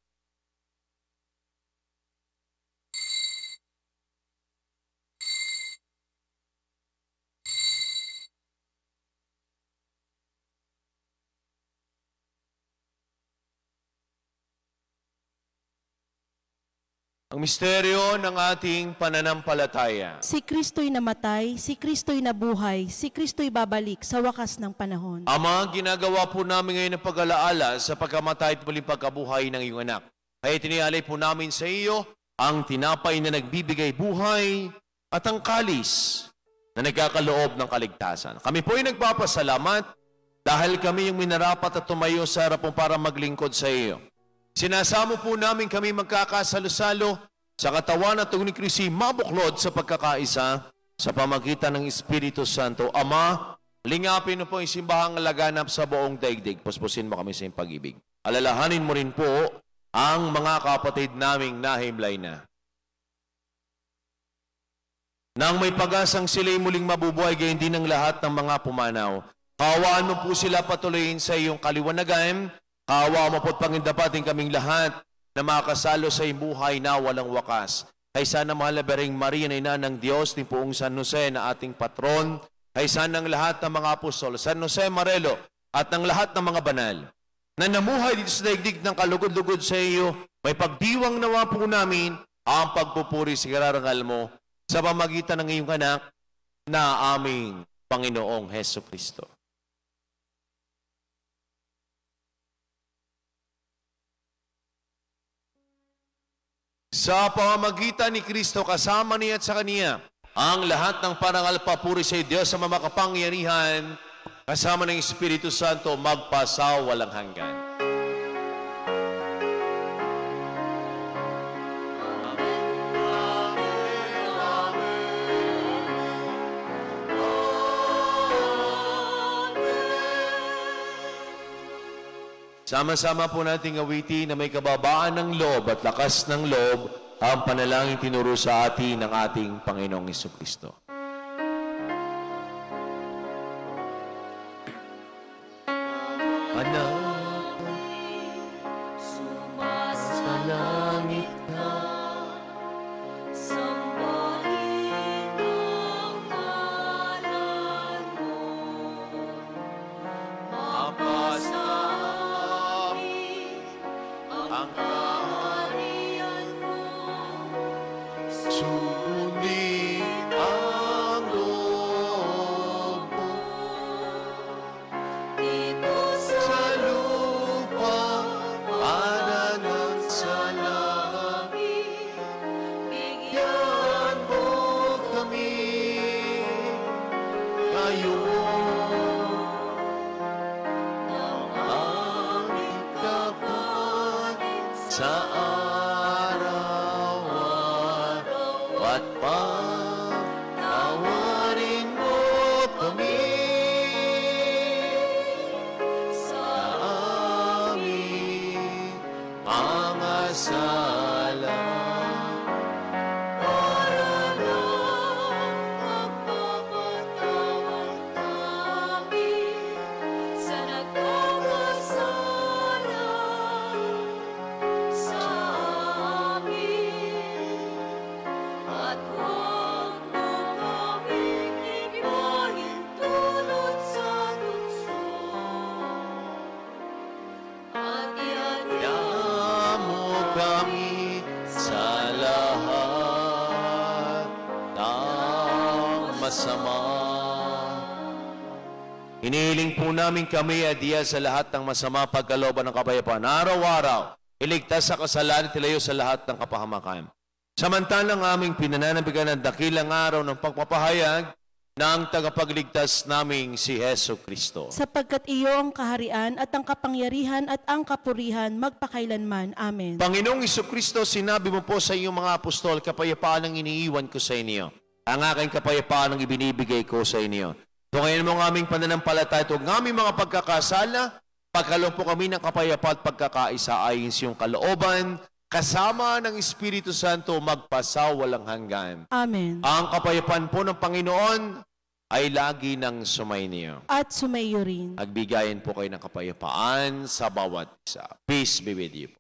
Ang misteryo ng ating pananampalataya. Si Kristo'y namatay, si Kristo'y nabuhay, si Kristo'y babalik sa wakas ng panahon. Ama, ginagawa po namin ngayon ng pag-alaala sa pagkamatay at muling pagkabuhay ng iyong anak. Kaya tinialay po namin sa iyo ang tinapay na nagbibigay buhay at ang kalis na nagkakaloob ng kaligtasan. Kami po ay nagpapasalamat dahil kami yung minarapat at tumayo sa harap mo para maglingkod sa iyo. Sinasamo po namin kami magkakasalo-salo sa katawan at tugon ni Kristo, mabuklod sa pagkakaisa sa pamagitan ng Espiritu Santo. Ama, lingapin mo po yung simbahang laganap sa buong daigdig. Puspusin mo kami sa iyong pag-ibig. Alalahanin mo rin po ang mga kapatid naming nahimlay na. Nang may pag-asang sila'y muling mabubuhay, gayon din ang lahat ng mga pumanaw. Kawaan mo po sila patuloyin sa iyong kaliwanagan. Kaawa mo po't pangindapatin kaming lahat na makasalo sa iyong buhay na walang wakas. Kay sana mahal na Birheng Maria na ina ng Diyos, ni Poong San Jose na ating patron, kay sana ng lahat ng mga apostol, San Jose Marelo, at ng lahat ng mga banal, na namuhay dito sa daigdig ng kalugod-lugod sa iyo, may pagdiwang nawa po namin ang pagpupuri sa kararangal mo sa pamagitan ng iyong anak na aming Panginoong Heso Kristo. Sa pamamagitan ni Kristo, kasama niya at sa Kaniya, ang lahat ng parangal papuri sa Diyos sa makapangyarihan, kasama ng Espiritu Santo, magpasa walang hanggan. Sama-sama po nating awitin na may kababaan ng loob at lakas ng loob ang panalangin tinuro sa atin ng ating Panginoong Hesukristo. Anak, Sumasalangit ka, sambahin ang ngalan mo. Mapasa amin ang kaharian mo. sugunin ang loob mo Dito sa lupa para ng sa langit. bigyan Yan mo kami ngayon ng aming kapalit sa araw-araw at patawarin mo kami sa aming mga sala. para lang magpapatawad namin sa nagkakasala sa amin. At huwag mo kaming ipahintulot sa tukso. At Hayaan mo kami sa lahat ng masama. Inihiling po namin kami adiya sa lahat ng masama pagkalooban ng kapayapaan. Araw-araw, iligtas sa kasalanan at ilayo sa lahat ng kapahamakan. Samantalang aming pinananabigan ng dakilang araw ng pagpapahayag ng tagapagligtas naming si Heso Kristo. Sapagkat iyo ang kaharian at ang kapangyarihan at ang kapurihan magpakailanman. Amen. Panginoong Kristo, sinabi mo po sa iyong mga apostol, kapayapaan ang iniiwan ko sa inyo. Ang aking kapayapaan ang ibinibigay ko sa inyo. Tungayin mo ang aming pananampalataya at ang aming mga pagkakasala, pagkaloob po kami ng kapayapaan at pagkakaisa ayon sa iyong kalooban, kasama ng Espiritu Santo magpasawalang hanggan. Amen. Ang kapayapaan po ng Panginoon ay lagi nang sumainyo. At sumayo rin. Agbigayan po kayo ng kapayapaan sa bawat isa. Peace be with you.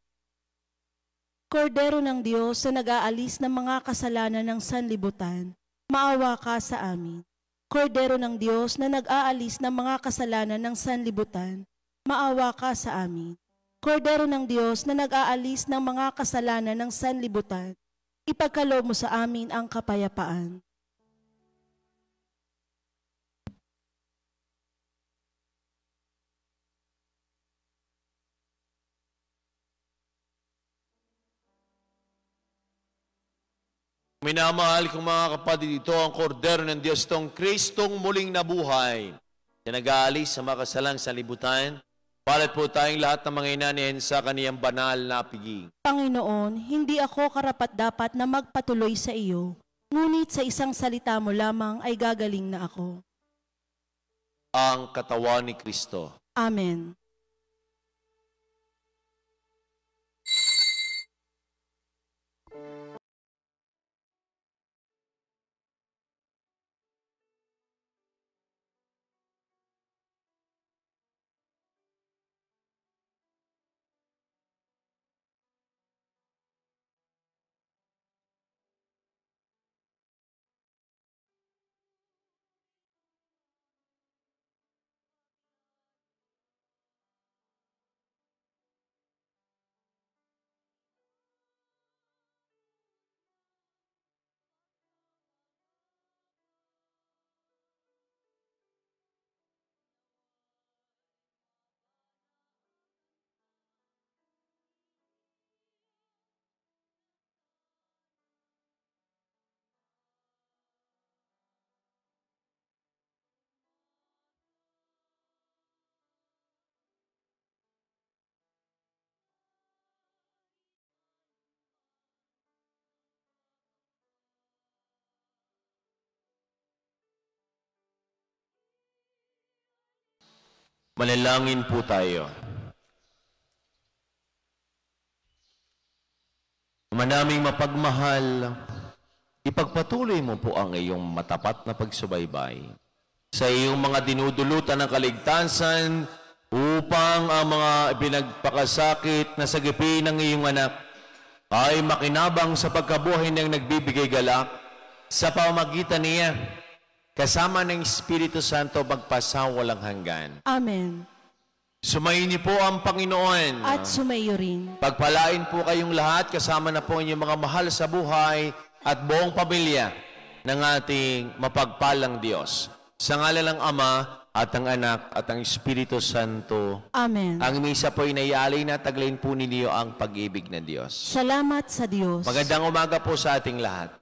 Kordero ng Diyos na nag-aalis ng mga kasalanan ng sanlibutan, maawa ka sa amin. Kordero ng Diyos na nag-aalis ng mga kasalanan ng sanlibutan, maawa ka sa amin. Kordero ng Diyos na nag-aalis ng mga kasalanan ng sanlibutan, ipagkaloob mo sa amin ang kapayapaan. Minamahal kong mga kapatid, ito ang kordero ng Diyos, itong Kristong muling nabuhay, na nag-aalis sa makasalang sa libutan. Palat po tayong lahat ng mga inanin sa kaniyang banal na piging. Panginoon, hindi ako karapat-dapat na magpatuloy sa iyo, ngunit sa isang salita mo lamang ay gagaling na ako. Ang katawan ni Kristo. Amen. Manalangin po tayo. Ama naming mapagmahal, ipagpatuloy mo po ang iyong matapat na pagsubaybay sa iyong mga dinudulutan ng kaligtasan upang ang mga pinagpakasakit na sagipin ng iyong anak ay makinabang sa pagkabuhay ng nagbibigay galak sa pamamagitan niya kasama ng Espiritu Santo magpasawalang hanggan. Amen. Sumayin niyo po ang Panginoon. At sumayo rin. Pagpalain po kayong lahat kasama na po inyong mga mahal sa buhay at buong pamilya ng ating mapagpalang Diyos. Sa ngalan ng Ama at ang Anak at ang Espiritu Santo. Amen. Ang misa po ay naialay na taglayin po ninyo ang pag-ibig ng Diyos. Salamat sa Diyos. Magandang umaga po sa ating lahat.